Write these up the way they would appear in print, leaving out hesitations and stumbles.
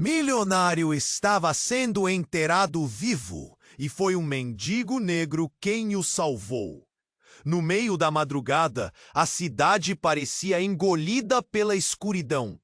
Milionário estava sendo enterrado vivo e foi um mendigo negro quem o salvou. No meio da madrugada, a cidade parecia engolida pela escuridão,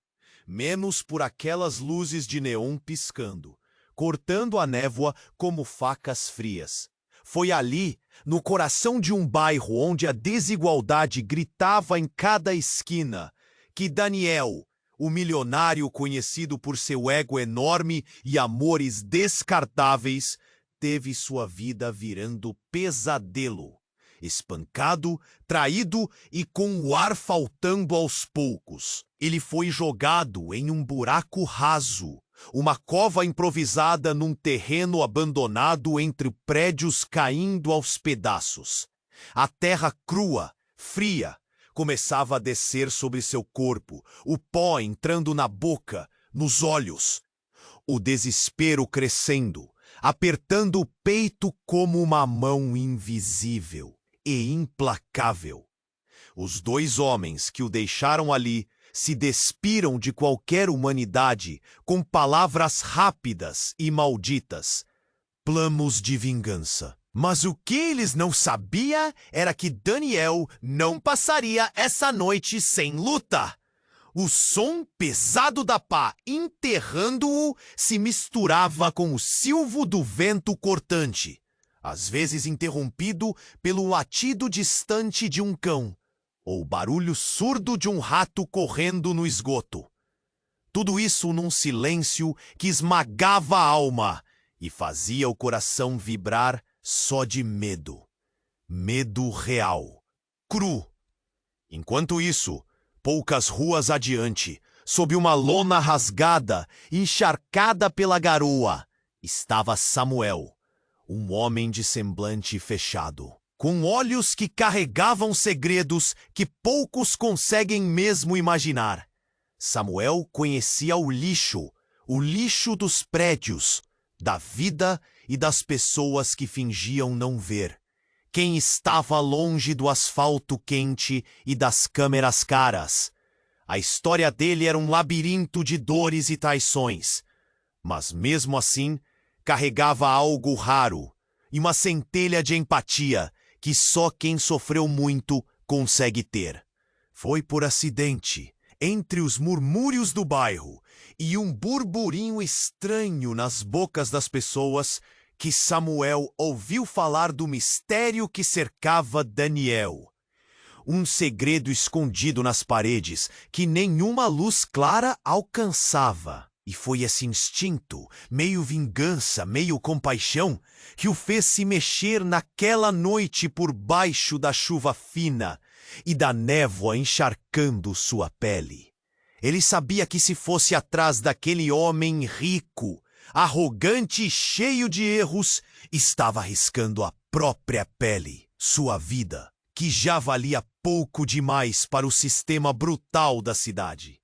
menos por aquelas luzes de neon piscando, cortando a névoa como facas frias. Foi ali, no coração de um bairro onde a desigualdade gritava em cada esquina, que Daniel, o milionário conhecido por seu ego enorme e amores descartáveis, teve sua vida virando pesadelo. Espancado, traído e com o ar faltando aos poucos, ele foi jogado em um buraco raso, uma cova improvisada num terreno abandonado entre prédios caindo aos pedaços. A terra crua, fria, começava a descer sobre seu corpo, o pó entrando na boca, nos olhos. O desespero crescendo, apertando o peito como uma mão invisível e implacável. Os dois homens que o deixaram ali se despiram de qualquer humanidade com palavras rápidas e malditas, planos de vingança. Mas o que eles não sabiam era que Daniel não passaria essa noite sem luta. O som pesado da pá enterrando-o se misturava com o silvo do vento cortante, às vezes interrompido pelo latido distante de um cão, ou o barulho surdo de um rato correndo no esgoto. Tudo isso num silêncio que esmagava a alma e fazia o coração vibrar só de medo. Medo real, cru. Enquanto isso, poucas ruas adiante, sob uma lona rasgada, encharcada pela garoa, estava Samuel, um homem de semblante fechado, com olhos que carregavam segredos que poucos conseguem mesmo imaginar. Samuel conhecia o lixo dos prédios, da vida e das pessoas que fingiam não ver. Quem estava longe do asfalto quente e das câmeras caras. A história dele era um labirinto de dores e traições, mas mesmo assim carregava algo raro e uma centelha de empatia que só quem sofreu muito consegue ter. Foi por acidente, entre os murmúrios do bairro e um burburinho estranho nas bocas das pessoas, que Samuel ouviu falar do mistério que cercava Daniel. Um segredo escondido nas paredes que nenhuma luz clara alcançava. E foi esse instinto, meio vingança, meio compaixão, que o fez se mexer naquela noite por baixo da chuva fina e da névoa encharcando sua pele. Ele sabia que se fosse atrás daquele homem rico, arrogante e cheio de erros, estava arriscando a própria pele, sua vida, que já valia pouco demais para o sistema brutal da cidade.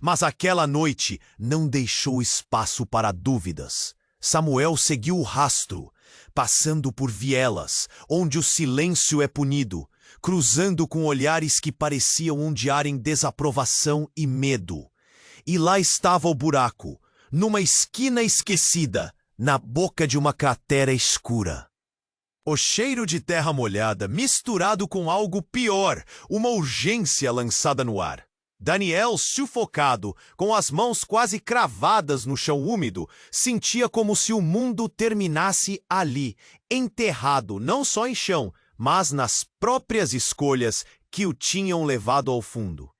Mas aquela noite não deixou espaço para dúvidas. Samuel seguiu o rastro, passando por vielas, onde o silêncio é punido, cruzando com olhares que pareciam ondear em desaprovação e medo. E lá estava o buraco, numa esquina esquecida, na boca de uma cratera escura. O cheiro de terra molhada misturado com algo pior, uma urgência lançada no ar. Daniel, sufocado, com as mãos quase cravadas no chão úmido, sentia como se o mundo terminasse ali, enterrado não só em chão, mas nas próprias escolhas que o tinham levado ao fundo.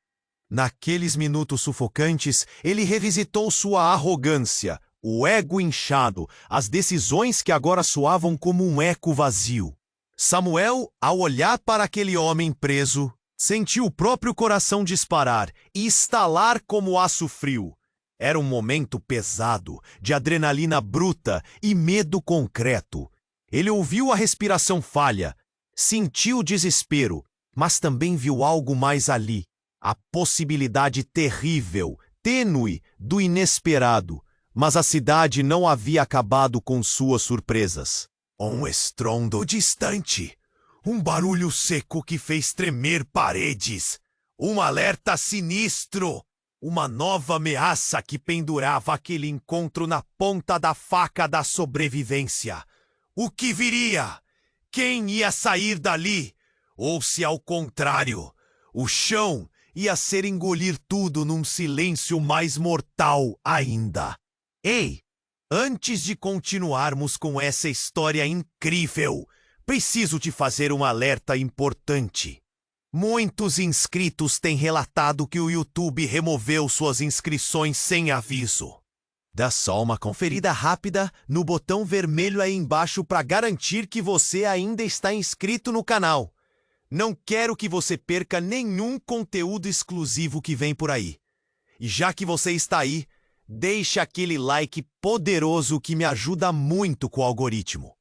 Naqueles minutos sufocantes, ele revisitou sua arrogância, o ego inchado, as decisões que agora soavam como um eco vazio. Samuel, ao olhar para aquele homem preso, sentiu o próprio coração disparar e estalar como aço frio. Era um momento pesado, de adrenalina bruta e medo concreto. Ele ouviu a respiração falha, sentiu o desespero, mas também viu algo mais ali. A possibilidade terrível, tênue, do inesperado. Mas a cidade não havia acabado com suas surpresas. Um estrondo distante. Um barulho seco que fez tremer paredes. Um alerta sinistro. Uma nova ameaça que pendurava aquele encontro na ponta da faca da sobrevivência. O que viria? Quem ia sair dali? Ou se ao contrário, o chão ia ser engolir tudo num silêncio mais mortal ainda. Ei, antes de continuarmos com essa história incrível, preciso te fazer um alerta importante. Muitos inscritos têm relatado que o YouTube removeu suas inscrições sem aviso. Dá só uma conferida rápida no botão vermelho aí embaixo para garantir que você ainda está inscrito no canal. Não quero que você perca nenhum conteúdo exclusivo que vem por aí. E já que você está aí, deixa aquele like poderoso que me ajuda muito com o algoritmo.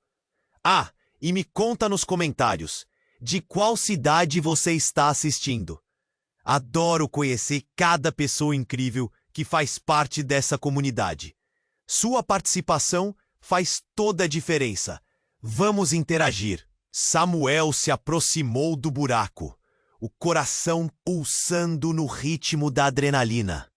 Ah, e me conta nos comentários de qual cidade você está assistindo. Adoro conhecer cada pessoa incrível que faz parte dessa comunidade. Sua participação faz toda a diferença. Vamos interagir. Samuel se aproximou do buraco, o coração pulsando no ritmo da adrenalina.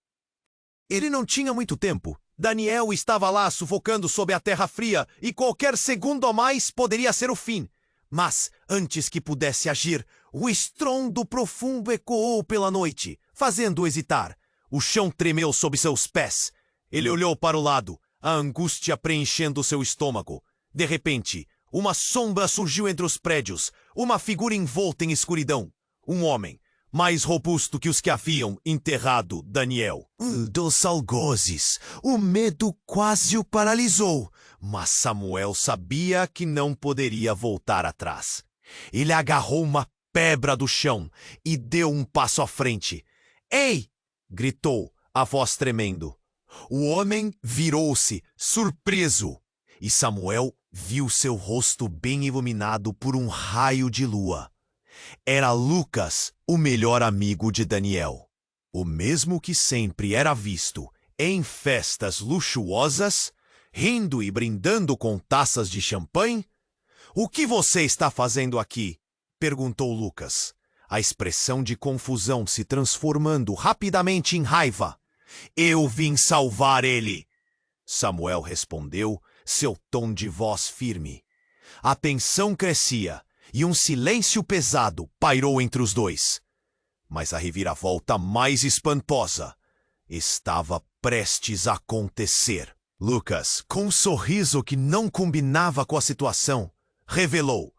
Ele não tinha muito tempo. Daniel estava lá sufocando sob a terra fria e qualquer segundo a mais poderia ser o fim. Mas, antes que pudesse agir, o estrondo profundo ecoou pela noite, fazendo-o hesitar. O chão tremeu sob seus pés. Ele olhou para o lado, a angústia preenchendo seu estômago. De repente, uma sombra surgiu entre os prédios, uma figura envolta em escuridão. Um homem, mais robusto que os que haviam enterrado Daniel. Dos algozes, o medo quase o paralisou, mas Samuel sabia que não poderia voltar atrás. Ele agarrou uma pedra do chão e deu um passo à frente. Ei! Gritou, a voz tremendo. O homem virou-se, surpreso, e Samuel viu seu rosto bem iluminado por um raio de lua. Era Lucas, o melhor amigo de Daniel. O mesmo que sempre era visto em festas luxuosas, rindo e brindando com taças de champanhe. O que você está fazendo aqui? Perguntou Lucas, a expressão de confusão se transformando rapidamente em raiva. Eu vim salvar ele, Samuel respondeu, seu tom de voz firme. A tensão crescia e um silêncio pesado pairou entre os dois. Mas a reviravolta mais espantosa estava prestes a acontecer. Lucas, com um sorriso que não combinava com a situação, revelou: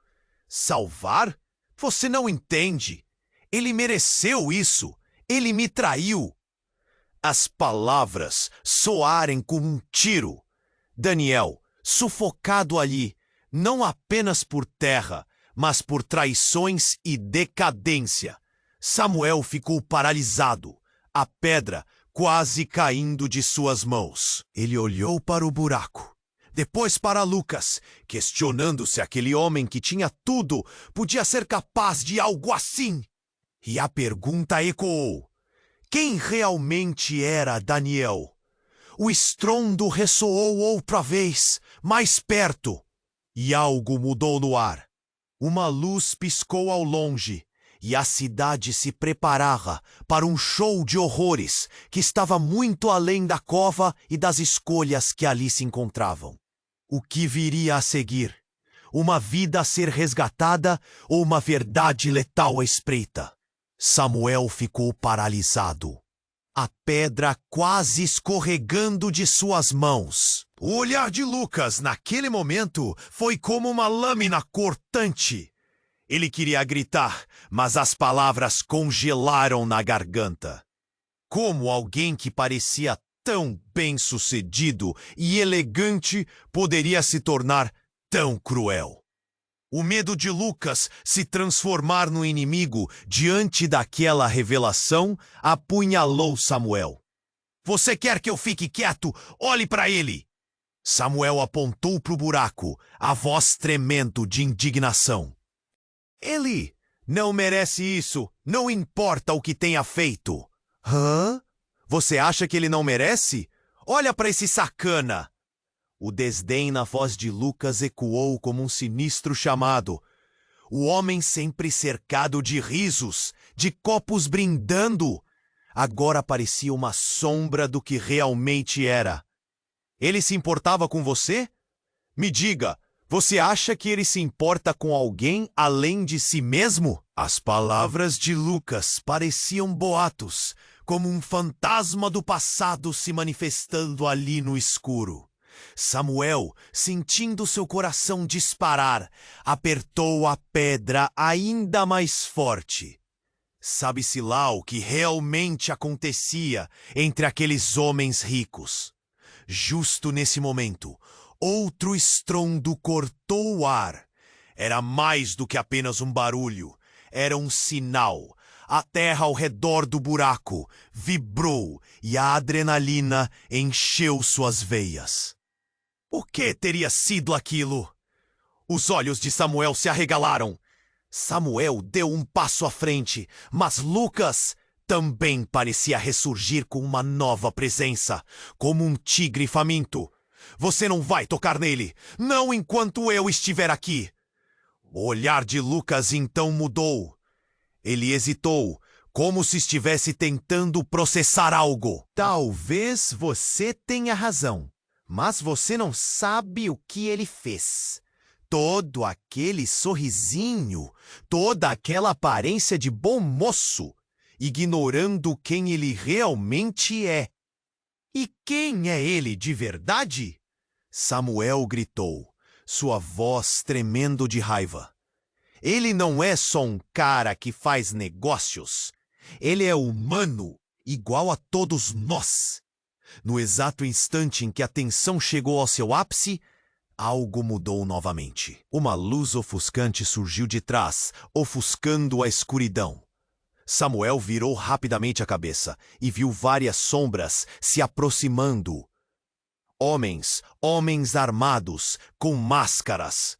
salvar? Você não entende. Ele mereceu isso. Ele me traiu. As palavras soaram como um tiro. Daniel, sufocado ali, não apenas por terra, mas por traições e decadência. Samuel ficou paralisado, a pedra quase caindo de suas mãos. Ele olhou para o buraco, depois para Lucas, questionando se aquele homem que tinha tudo podia ser capaz de algo assim. E a pergunta ecoou: quem realmente era Daniel? O estrondo ressoou outra vez, mais perto, e algo mudou no ar. Uma luz piscou ao longe, e a cidade se preparava para um show de horrores que estava muito além da cova e das escolhas que ali se encontravam. O que viria a seguir? Uma vida a ser resgatada ou uma verdade letal à espreita? Samuel ficou paralisado, a pedra quase escorregando de suas mãos. O olhar de Lucas naquele momento foi como uma lâmina cortante. Ele queria gritar, mas as palavras congelaram na garganta. Como alguém que parecia tão bem-sucedido e elegante poderia se tornar tão cruel? O medo de Lucas se transformar no inimigo diante daquela revelação apunhalou Samuel. Você quer que eu fique quieto? Olhe para ele! Samuel apontou para o buraco, a voz tremendo de indignação. Ele não merece isso, não importa o que tenha feito. Hã? Você acha que ele não merece? Olha para esse sacana! O desdém na voz de Lucas ecoou como um sinistro chamado. O homem sempre cercado de risos, de copos brindando. agora parecia uma sombra do que realmente era. Ele se importava com você? Me diga, você acha que ele se importa com alguém além de si mesmo? As palavras de Lucas pareciam boatos, como um fantasma do passado se manifestando ali no escuro. Samuel, sentindo seu coração disparar, apertou a pedra ainda mais forte. Sabe-se lá o que realmente acontecia entre aqueles homens ricos. Justo nesse momento, outro estrondo cortou o ar. Era mais do que apenas um barulho. Era um sinal. A terra ao redor do buraco vibrou e a adrenalina encheu suas veias. O que teria sido aquilo? Os olhos de Samuel se arregalaram. Samuel deu um passo à frente, mas Lucas também parecia ressurgir com uma nova presença, como um tigre faminto. Você não vai tocar nele, não enquanto eu estiver aqui. O olhar de Lucas então mudou. Ele hesitou, como se estivesse tentando processar algo. Talvez você tenha razão, mas você não sabe o que ele fez. Todo aquele sorrisinho, toda aquela aparência de bom moço, ignorando quem ele realmente é. E quem é ele de verdade? Samuel gritou, sua voz tremendo de raiva. Ele não é só um cara que faz negócios. Ele é humano, igual a todos nós. No exato instante em que a tensão chegou ao seu ápice, algo mudou novamente. Uma luz ofuscante surgiu de trás, ofuscando a escuridão. Samuel virou rapidamente a cabeça e viu várias sombras se aproximando. Homens armados, com máscaras.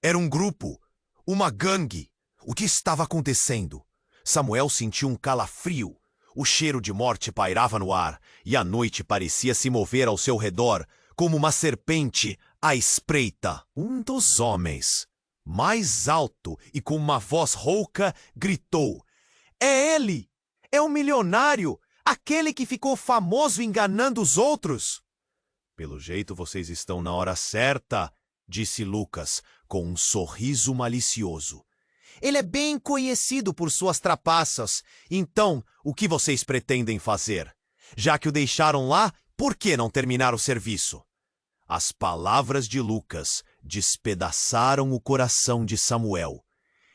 Era um grupo, uma gangue. O que estava acontecendo? Samuel sentiu um calafrio. O cheiro de morte pairava no ar e a noite parecia se mover ao seu redor, como uma serpente à espreita. Um dos homens, mais alto e com uma voz rouca, gritou: "É ele! É o milionário! Aquele que ficou famoso enganando os outros!" "Pelo jeito vocês estão na hora certa", disse Lucas, com um sorriso malicioso. "Ele é bem conhecido por suas trapaças. Então, o que vocês pretendem fazer? Já que o deixaram lá, por que não terminar o serviço?" As palavras de Lucas despedaçaram o coração de Samuel.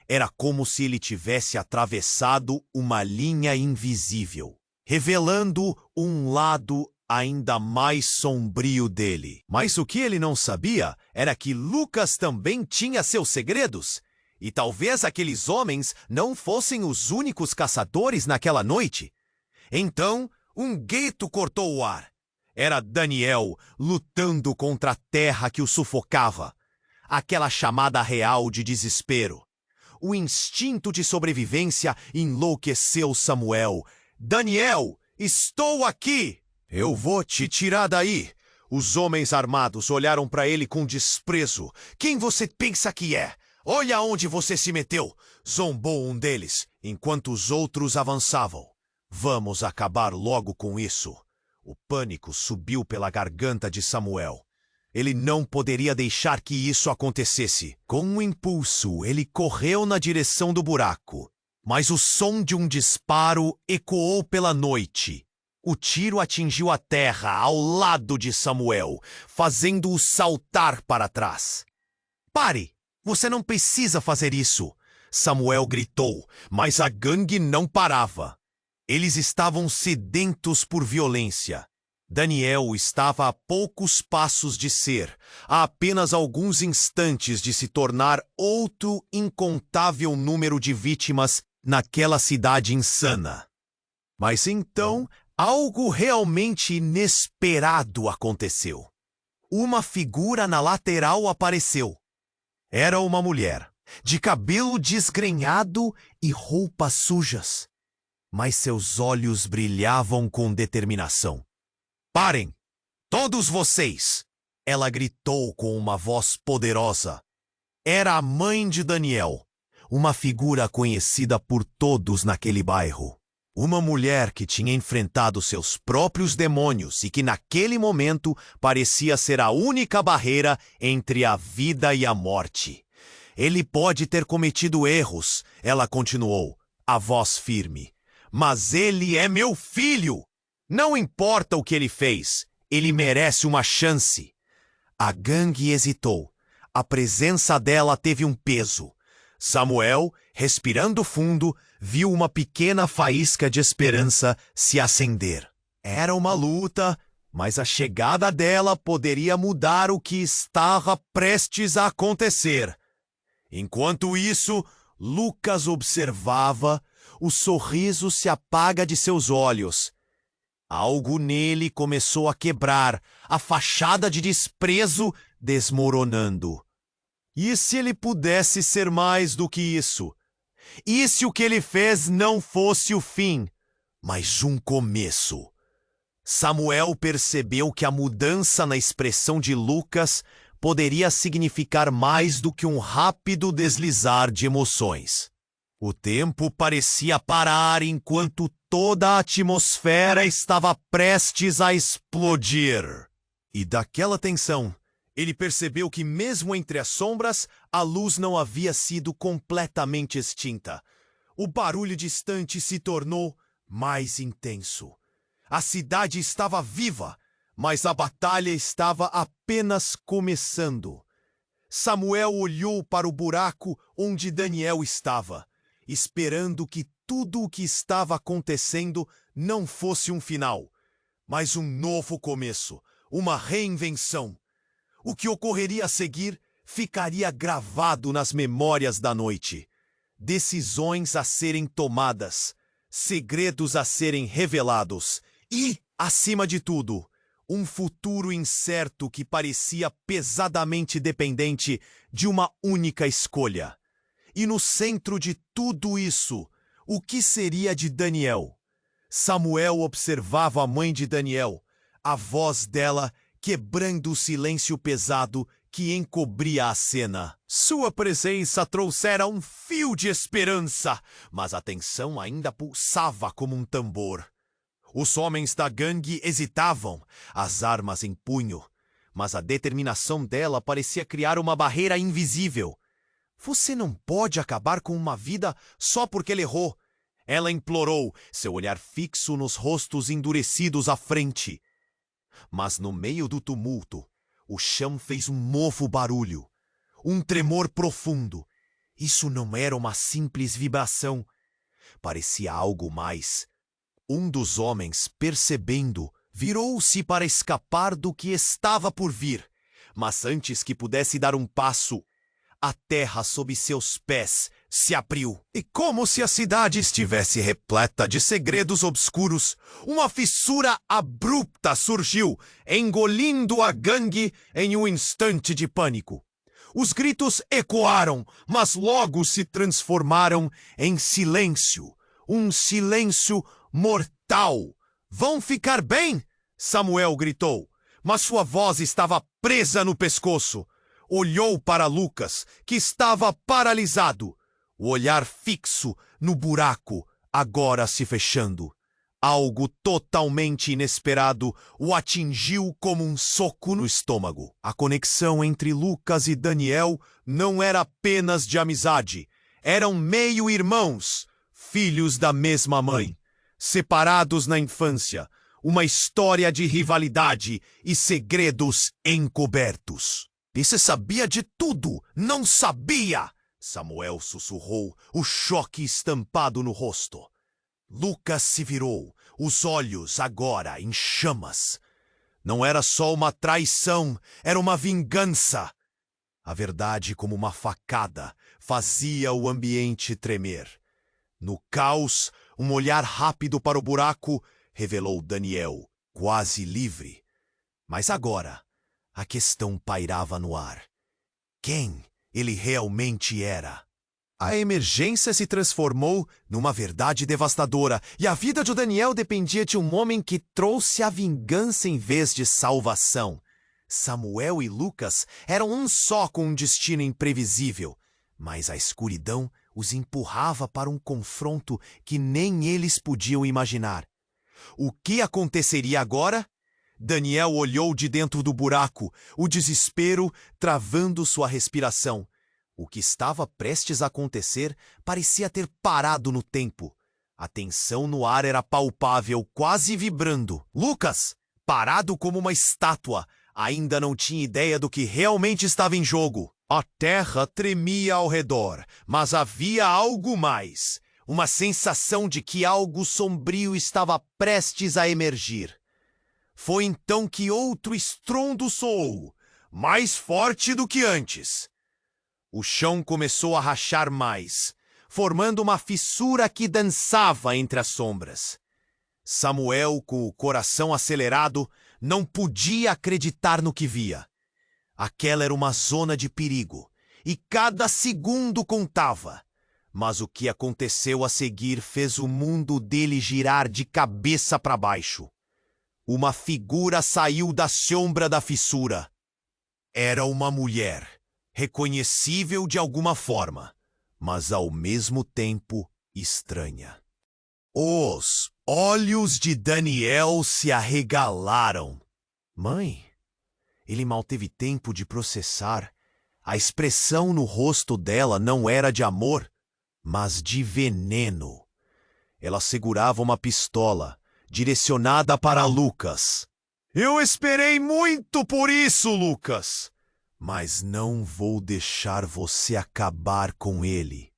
Era como se ele tivesse atravessado uma linha invisível, revelando um lado ainda mais sombrio dele. Mas o que ele não sabia era que Lucas também tinha seus segredos. E talvez aqueles homens não fossem os únicos caçadores naquela noite. Então, um grito cortou o ar. Era Daniel lutando contra a terra que o sufocava. Aquela chamada real de desespero. O instinto de sobrevivência enlouqueceu Samuel. "Daniel, estou aqui!" "Eu vou te tirar daí!" Os homens armados olharam para ele com desprezo. "Quem você pensa que é? Olha onde você se meteu!" Zombou um deles, enquanto os outros avançavam. "Vamos acabar logo com isso." O pânico subiu pela garganta de Samuel. Ele não poderia deixar que isso acontecesse. Com um impulso, ele correu na direção do buraco. Mas o som de um disparo ecoou pela noite. O tiro atingiu a terra ao lado de Samuel, fazendo-o saltar para trás. "Pare! Você não precisa fazer isso!" Samuel gritou, mas a gangue não parava. Eles estavam sedentos por violência. Daniel estava a poucos passos de ser, a apenas alguns instantes de se tornar outro incontável número de vítimas naquela cidade insana. Mas então, algo realmente inesperado aconteceu. Uma figura na lateral apareceu. Era uma mulher, de cabelo desgrenhado e roupas sujas. Mas seus olhos brilhavam com determinação. "Parem! Todos vocês!" Ela gritou com uma voz poderosa. Era a mãe de Daniel, uma figura conhecida por todos naquele bairro. Uma mulher que tinha enfrentado seus próprios demônios e que naquele momento parecia ser a única barreira entre a vida e a morte. Ele pode ter cometido erros, ela continuou, a voz firme. Mas ele é meu filho! Não importa o que ele fez, ele merece uma chance. A gangue hesitou. A presença dela teve um peso. Samuel, respirando fundo, viu uma pequena faísca de esperança se acender. Era uma luta, mas a chegada dela poderia mudar o que estava prestes a acontecer. Enquanto isso, Lucas observava, o sorriso se apaga de seus olhos. Algo nele começou a quebrar, a fachada de desprezo desmoronando. E se ele pudesse ser mais do que isso? E se o que ele fez não fosse o fim, mas um começo? Samuel percebeu que a mudança na expressão de Lucas poderia significar mais do que um rápido deslizar de emoções. O tempo parecia parar enquanto toda a atmosfera estava prestes a explodir. E daquela tensão, ele percebeu que mesmo entre as sombras, a luz não havia sido completamente extinta. O barulho distante se tornou mais intenso. A cidade estava viva, mas a batalha estava apenas começando. Samuel olhou para o buraco onde Daniel estava, esperando que tudo o que estava acontecendo não fosse um final, mas um novo começo, uma reinvenção. O que ocorreria a seguir ficaria gravado nas memórias da noite. Decisões a serem tomadas, segredos a serem revelados e, acima de tudo, um futuro incerto que parecia pesadamente dependente de uma única escolha. E no centro de tudo isso, o que seria de Daniel? Samuel observava a mãe de Daniel, a voz dela quebrando o silêncio pesado que encobria a cena. Sua presença trouxera um fio de esperança, mas a tensão ainda pulsava como um tambor. Os homens da gangue hesitavam, as armas em punho, mas a determinação dela parecia criar uma barreira invisível. Você não pode acabar com uma vida só porque ele errou. Ela implorou, seu olhar fixo nos rostos endurecidos à frente. Mas no meio do tumulto, o chão fez um novo barulho, um tremor profundo. Isso não era uma simples vibração. Parecia algo mais. Um dos homens, percebendo, virou-se para escapar do que estava por vir. Mas antes que pudesse dar um passo, a terra sob seus pés se abriu. E como se a cidade estivesse repleta de segredos obscuros, uma fissura abrupta surgiu, engolindo a gangue em um instante de pânico. Os gritos ecoaram, mas logo se transformaram em silêncio. Um silêncio mortal. Vão ficar bem? Samuel gritou, mas sua voz estava presa no pescoço. Olhou para Lucas, que estava paralisado, o olhar fixo no buraco, agora se fechando. Algo totalmente inesperado o atingiu como um soco no estômago. A conexão entre Lucas e Daniel não era apenas de amizade. Eram meio-irmãos, filhos da mesma mãe, separados na infância. Uma história de rivalidade e segredos encobertos. Você sabia de tudo, não sabia! Samuel sussurrou, o choque estampado no rosto. Lucas se virou, os olhos agora em chamas. Não era só uma traição, era uma vingança. A verdade, como uma facada, fazia o ambiente tremer. No caos, um olhar rápido para o buraco revelou Daniel, quase livre. Mas agora, a questão pairava no ar. Quem ele realmente era? A emergência se transformou numa verdade devastadora, e a vida de Daniel dependia de um homem que trouxe a vingança em vez de salvação. Samuel e Lucas eram um só com um destino imprevisível, mas a escuridão os empurrava para um confronto que nem eles podiam imaginar. O que aconteceria agora? Daniel olhou de dentro do buraco, o desespero travando sua respiração. O que estava prestes a acontecer parecia ter parado no tempo. A tensão no ar era palpável, quase vibrando. Lucas, parado como uma estátua, ainda não tinha ideia do que realmente estava em jogo. A terra tremia ao redor, mas havia algo mais. Uma sensação de que algo sombrio estava prestes a emergir. Foi então que outro estrondo soou, mais forte do que antes. O chão começou a rachar mais, formando uma fissura que dançava entre as sombras. Samuel, com o coração acelerado, não podia acreditar no que via. Aquela era uma zona de perigo, e cada segundo contava. Mas o que aconteceu a seguir fez o mundo dele girar de cabeça para baixo. Uma figura saiu da sombra da fissura. Era uma mulher, reconhecível de alguma forma, mas ao mesmo tempo estranha. Os olhos de Daniel se arregalaram. Mãe, ele mal teve tempo de processar. A expressão no rosto dela não era de amor, mas de veneno. Ela segurava uma pistola, direcionada para Lucas. Eu esperei muito por isso, Lucas. Mas não vou deixar você acabar com ele.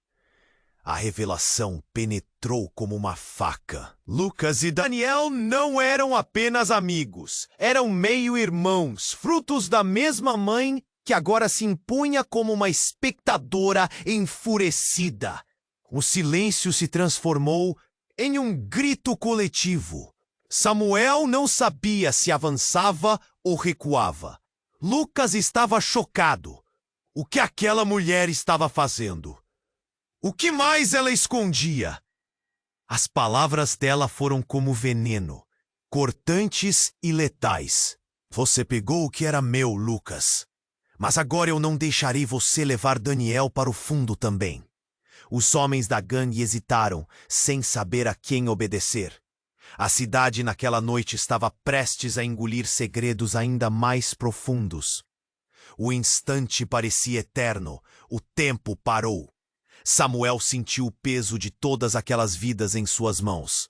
A revelação penetrou como uma faca. Lucas e Daniel não eram apenas amigos. Eram meio-irmãos, frutos da mesma mãe que agora se impunha como uma espectadora enfurecida. O silêncio se transformou em um grito coletivo. Samuel não sabia se avançava ou recuava. Lucas estava chocado. O que aquela mulher estava fazendo? O que mais ela escondia? As palavras dela foram como veneno, cortantes e letais. Você pegou o que era meu, Lucas. Mas agora eu não deixarei você levar Daniel para o fundo também. Os homens da gangue hesitaram, sem saber a quem obedecer. A cidade naquela noite estava prestes a engolir segredos ainda mais profundos. O instante parecia eterno, o tempo parou. Samuel sentiu o peso de todas aquelas vidas em suas mãos.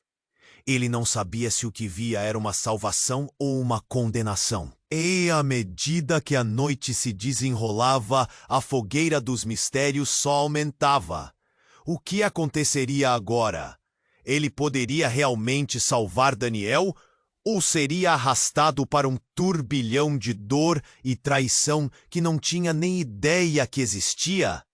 Ele não sabia se o que via era uma salvação ou uma condenação. E à medida que a noite se desenrolava, a fogueira dos mistérios só aumentava. O que aconteceria agora? Ele poderia realmente salvar Daniel ou seria arrastado para um turbilhão de dor e traição que não tinha nem ideia que existia?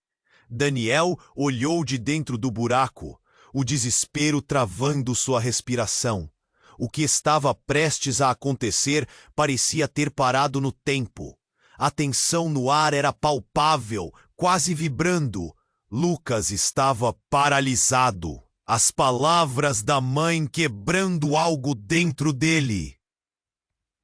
Daniel olhou de dentro do buraco, o desespero travando sua respiração. O que estava prestes a acontecer parecia ter parado no tempo. A tensão no ar era palpável, quase vibrando. Lucas estava paralisado. As palavras da mãe quebrando algo dentro dele.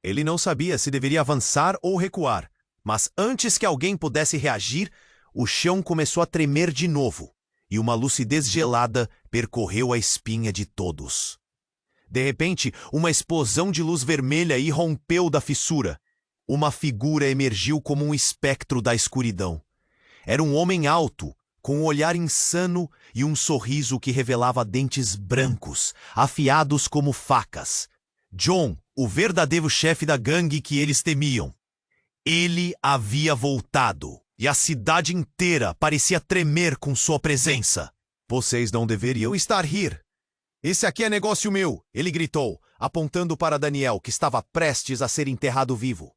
Ele não sabia se deveria avançar ou recuar, mas antes que alguém pudesse reagir, o chão começou a tremer de novo, e uma lucidez gelada percorreu a espinha de todos. De repente, uma explosão de luz vermelha irrompeu da fissura. Uma figura emergiu como um espectro da escuridão. Era um homem alto, com um olhar insano e um sorriso que revelava dentes brancos, afiados como facas. John, o verdadeiro chefe da gangue que eles temiam. Ele havia voltado, e a cidade inteira parecia tremer com sua presença. Vocês não deveriam estar rir. Esse aqui é negócio meu, ele gritou, apontando para Daniel, que estava prestes a ser enterrado vivo.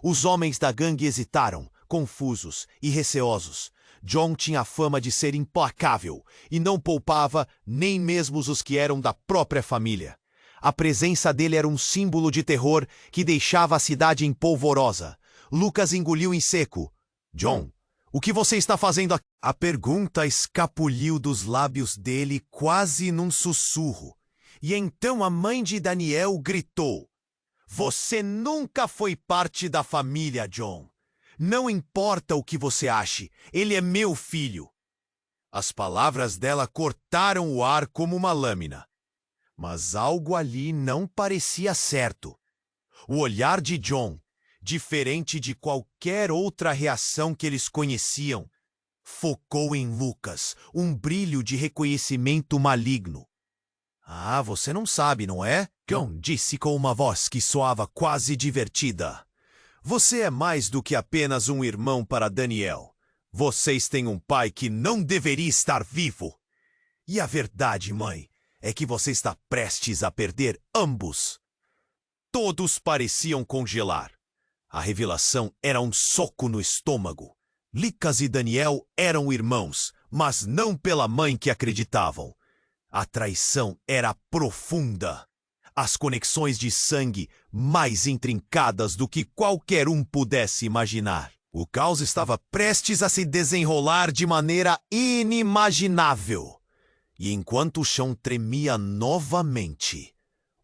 Os homens da gangue hesitaram, confusos e receosos. John tinha fama de ser implacável e não poupava nem mesmo os que eram da própria família. A presença dele era um símbolo de terror que deixava a cidade empolvorosa. Lucas engoliu em seco. John, o que você está fazendo aqui? A pergunta escapuliu dos lábios dele quase num sussurro. E então a mãe de Daniel gritou. Você nunca foi parte da família, John. Não importa o que você ache, ele é meu filho. As palavras dela cortaram o ar como uma lâmina. Mas algo ali não parecia certo. O olhar de Jon, diferente de qualquer outra reação que eles conheciam, focou em Lucas, um brilho de reconhecimento maligno. Ah, você não sabe, não é? Jon disse com uma voz que soava quase divertida. Você é mais do que apenas um irmão para Daniel. Vocês têm um pai que não deveria estar vivo. E a verdade, mãe, é que você está prestes a perder ambos. Todos pareciam congelar. A revelação era um soco no estômago. Lucas e Daniel eram irmãos, mas não pela mãe que acreditavam. A traição era profunda. As conexões de sangue mais intrincadas do que qualquer um pudesse imaginar. O caos estava prestes a se desenrolar de maneira inimaginável. E enquanto o chão tremia novamente,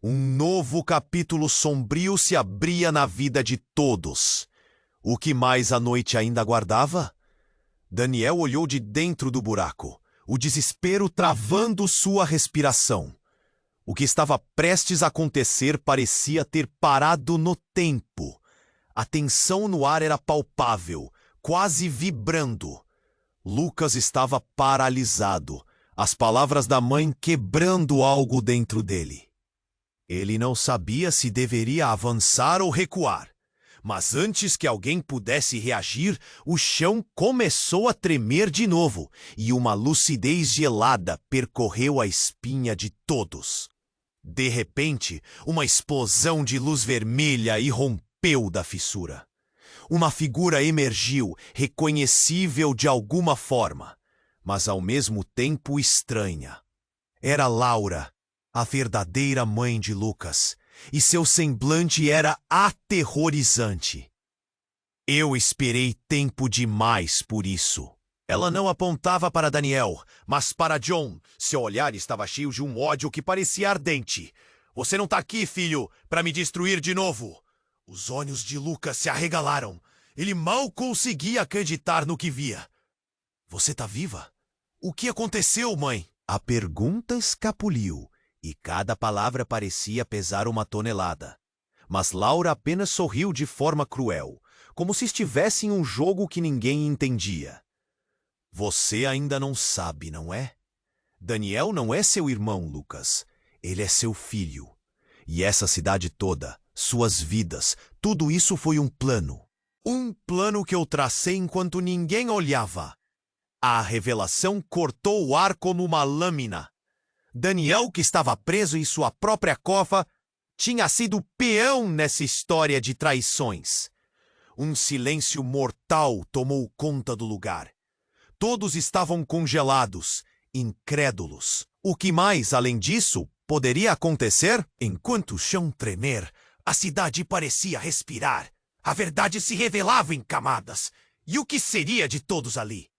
um novo capítulo sombrio se abria na vida de todos. O que mais a noite ainda aguardava? Daniel olhou de dentro do buraco, o desespero travando sua respiração. O que estava prestes a acontecer parecia ter parado no tempo. A tensão no ar era palpável, quase vibrando. Lucas estava paralisado, as palavras da mãe quebrando algo dentro dele. Ele não sabia se deveria avançar ou recuar. Mas antes que alguém pudesse reagir, o chão começou a tremer de novo e uma lucidez gelada percorreu a espinha de todos. De repente, uma explosão de luz vermelha irrompeu da fissura. Uma figura emergiu, reconhecível de alguma forma, mas ao mesmo tempo estranha. Era Laura, a verdadeira mãe de Lucas, e seu semblante era aterrorizante. Eu esperei tempo demais por isso. Ela não apontava para Daniel, mas para Jon. Seu olhar estava cheio de um ódio que parecia ardente. Você não está aqui, filho, para me destruir de novo. Os olhos de Lucas se arregalaram. Ele mal conseguia acreditar no que via. Você está viva? O que aconteceu, mãe? A pergunta escapuliu, e cada palavra parecia pesar uma tonelada. Mas Laura apenas sorriu de forma cruel, como se estivesse em um jogo que ninguém entendia. Você ainda não sabe, não é? Daniel não é seu irmão, Lucas. Ele é seu filho. E essa cidade toda, suas vidas, tudo isso foi um plano. Um plano que eu tracei enquanto ninguém olhava. A revelação cortou o ar como uma lâmina. Daniel, que estava preso em sua própria cova, tinha sido peão nessa história de traições. Um silêncio mortal tomou conta do lugar. Todos estavam congelados, incrédulos. O que mais, além disso, poderia acontecer? Enquanto o chão tremer, a cidade parecia respirar. A verdade se revelava em camadas. E o que seria de todos ali?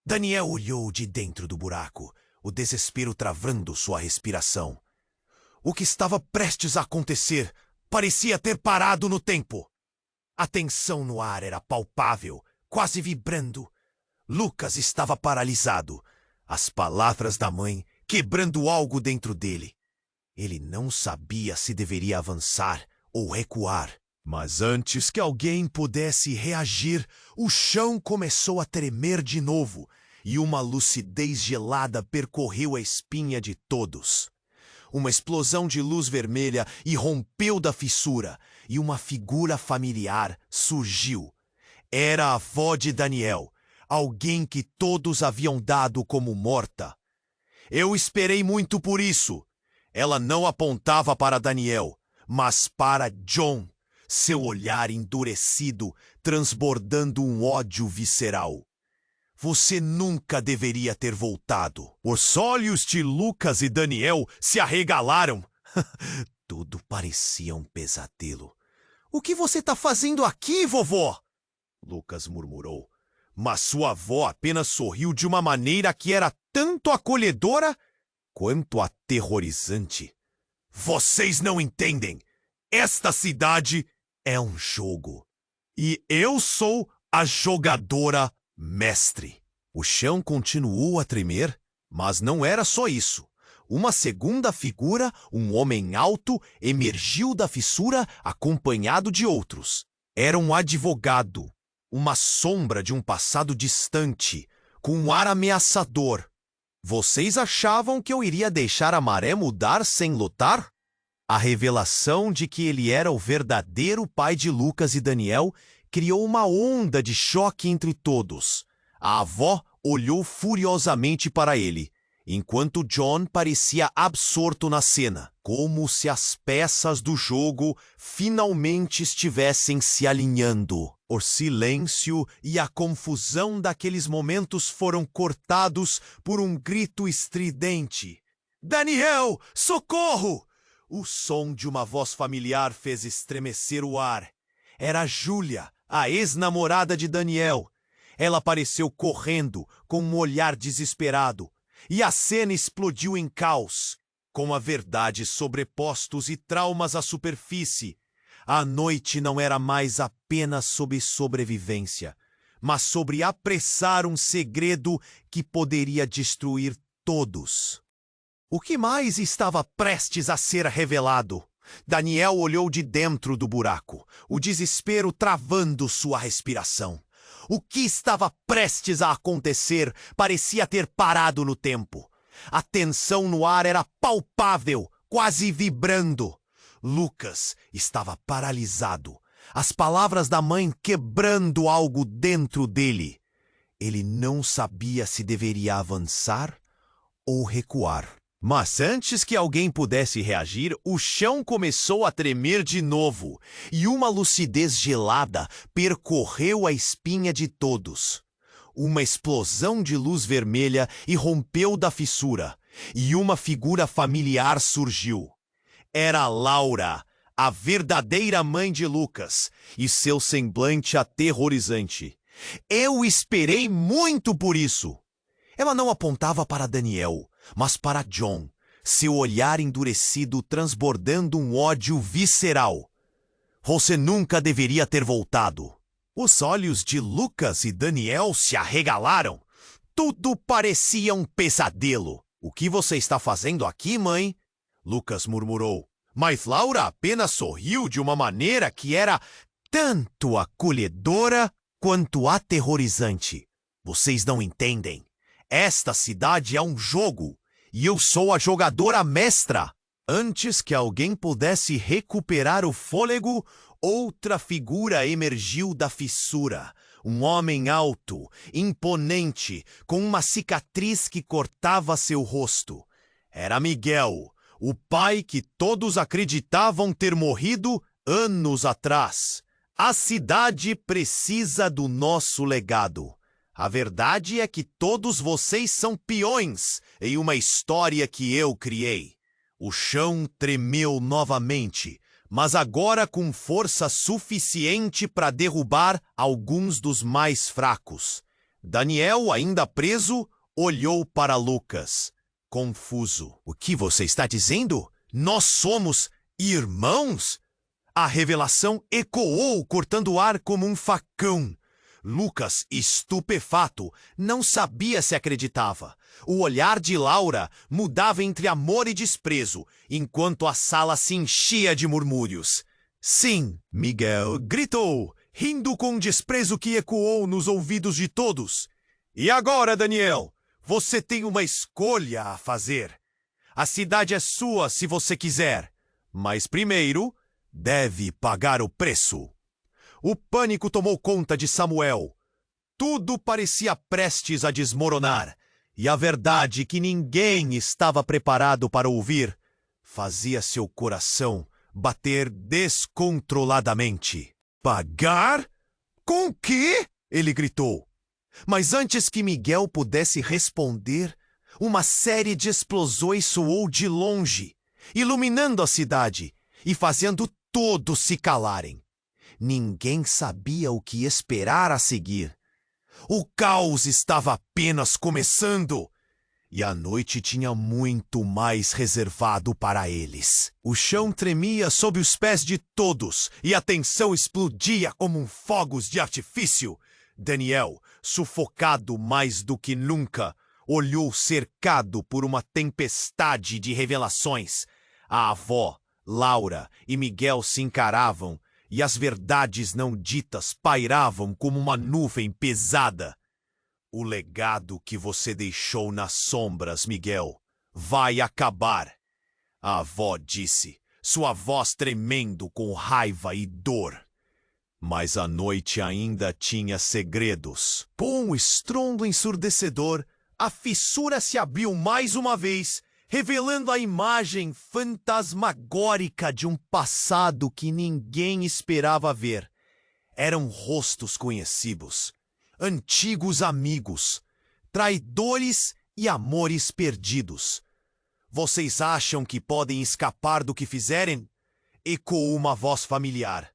Daniel olhou de dentro do buraco, o desespero travando sua respiração. O que estava prestes a acontecer parecia ter parado no tempo. A tensão no ar era palpável, quase vibrando. Lucas estava paralisado, as palavras da mãe quebrando algo dentro dele. Ele não sabia se deveria avançar ou recuar. Mas antes que alguém pudesse reagir, o chão começou a tremer de novo e uma lucidez gelada percorreu a espinha de todos. Uma explosão de luz vermelha irrompeu da fissura e uma figura familiar surgiu. Era a avó de Daniel, alguém que todos haviam dado como morta. Eu esperei muito por isso. Ela não apontava para Daniel, mas para Jon, seu olhar endurecido, transbordando um ódio visceral. Você nunca deveria ter voltado. Os olhos de Lucas e Daniel se arregalaram. Tudo parecia um pesadelo. O que você está fazendo aqui, vovó? Lucas murmurou. Mas sua avó apenas sorriu de uma maneira que era tanto acolhedora quanto aterrorizante. Vocês não entendem. Esta cidade é um jogo. E eu sou a jogadora mestre. O chão continuou a tremer, mas não era só isso. Uma segunda figura, um homem alto, emergiu da fissura acompanhado de outros. Era um advogado, uma sombra de um passado distante, com um ar ameaçador. Vocês achavam que eu iria deixar a maré mudar sem lutar? A revelação de que ele era o verdadeiro pai de Lucas e Daniel criou uma onda de choque entre todos. A avó olhou furiosamente para ele, enquanto John parecia absorto na cena, como se as peças do jogo finalmente estivessem se alinhando. O silêncio e a confusão daqueles momentos foram cortados por um grito estridente. "Daniel, socorro!" O som de uma voz familiar fez estremecer o ar. Era Júlia, a ex-namorada de Daniel. Ela apareceu correndo, com um olhar desesperado, e a cena explodiu em caos, com a verdade sobrepostos e traumas à superfície. A noite não era mais apenas sobre sobrevivência, mas sobre apressar um segredo que poderia destruir todos. O que mais estava prestes a ser revelado? Daniel olhou de dentro do buraco, o desespero travando sua respiração. O que estava prestes a acontecer parecia ter parado no tempo. A tensão no ar era palpável, quase vibrando. Lucas estava paralisado, as palavras da mãe quebrando algo dentro dele. Ele não sabia se deveria avançar ou recuar. Mas antes que alguém pudesse reagir, o chão começou a tremer de novo, e uma lucidez gelada percorreu a espinha de todos. Uma explosão de luz vermelha irrompeu da fissura, e uma figura familiar surgiu. Era Laura, a verdadeira mãe de Lucas, e seu semblante aterrorizante. Eu esperei muito por isso. Ela não apontava para Daniel, mas para John, seu olhar endurecido transbordando um ódio visceral. Você nunca deveria ter voltado. Os olhos de Lucas e Daniel se arregalaram. Tudo parecia um pesadelo. O que você está fazendo aqui, mãe? Lucas murmurou. Mas Laura apenas sorriu de uma maneira que era tanto acolhedora quanto aterrorizante. Vocês não entendem. Esta cidade é um jogo, e eu sou a jogadora mestra. Antes que alguém pudesse recuperar o fôlego, outra figura emergiu da fissura. Um homem alto, imponente, com uma cicatriz que cortava seu rosto. Era Miguel, o pai que todos acreditavam ter morrido anos atrás. A cidade precisa do nosso legado. A verdade é que todos vocês são peões em uma história que eu criei. O chão tremeu novamente, mas agora com força suficiente para derrubar alguns dos mais fracos. Daniel, ainda preso, olhou para Lucas, confuso. O que você está dizendo? Nós somos irmãos? A revelação ecoou, cortando o ar como um facão. Lucas, estupefato, não sabia se acreditava. O olhar de Laura mudava entre amor e desprezo, enquanto a sala se enchia de murmúrios. Sim, Miguel gritou, rindo com um desprezo que ecoou nos ouvidos de todos. E agora, Daniel, você tem uma escolha a fazer. A cidade é sua se você quiser, mas primeiro deve pagar o preço. O pânico tomou conta de Samuel. Tudo parecia prestes a desmoronar, e a verdade que ninguém estava preparado para ouvir fazia seu coração bater descontroladamente. Pagar? Com quê? Ele gritou. Mas antes que Miguel pudesse responder, uma série de explosões soou de longe, iluminando a cidade e fazendo todos se calarem. Ninguém sabia o que esperar a seguir. O caos estava apenas começando, e a noite tinha muito mais reservado para eles. O chão tremia sob os pés de todos, e a tensão explodia como fogos de artifício. Daniel, sufocado mais do que nunca, olhou cercado por uma tempestade de revelações. A avó, Laura e Miguel se encaravam e as verdades não ditas pairavam como uma nuvem pesada. O legado que você deixou nas sombras, Miguel, vai acabar, a avó disse, sua voz tremendo com raiva e dor. Mas a noite ainda tinha segredos. Com um estrondo ensurdecedor, a fissura se abriu mais uma vez, revelando a imagem fantasmagórica de um passado que ninguém esperava ver. Eram rostos conhecidos, antigos amigos, traidores e amores perdidos. Vocês acham que podem escapar do que fizerem? Ecoou uma voz familiar.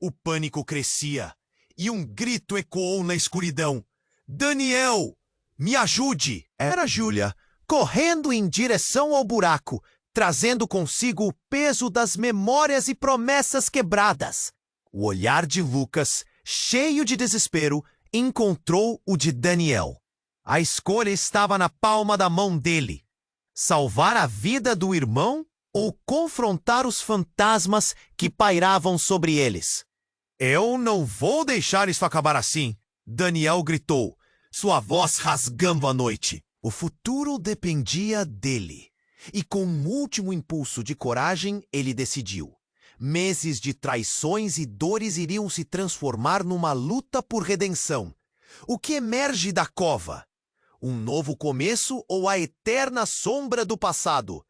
O pânico crescia e um grito ecoou na escuridão. Daniel, me ajude! Era Júlia, correndo em direção ao buraco, trazendo consigo o peso das memórias e promessas quebradas. O olhar de Lucas, cheio de desespero, encontrou o de Daniel. A escolha estava na palma da mão dele. Salvar a vida do irmão ou confrontar os fantasmas que pairavam sobre eles? Eu não vou deixar isso acabar assim, Daniel gritou, sua voz rasgando a noite. O futuro dependia dele. E com um último impulso de coragem, ele decidiu. Meses de traições e dores iriam se transformar numa luta por redenção. O que emerge da cova? Um novo começo ou a eterna sombra do passado?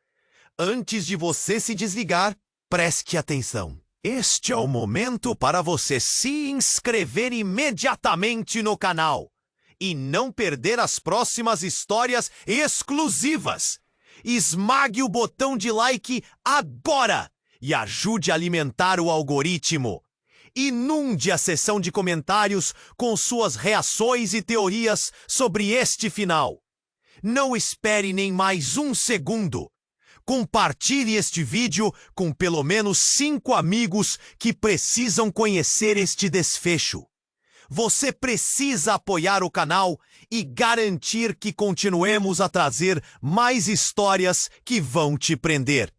Antes de você se desligar, preste atenção. Este é o momento para você se inscrever imediatamente no canal e não perder as próximas histórias exclusivas. Esmague o botão de like agora e ajude a alimentar o algoritmo. Inunde a seção de comentários com suas reações e teorias sobre este final. Não espere nem mais um segundo. Compartilhe este vídeo com pelo menos 5 amigos que precisam conhecer este desfecho. Você precisa apoiar o canal e garantir que continuemos a trazer mais histórias que vão te prender.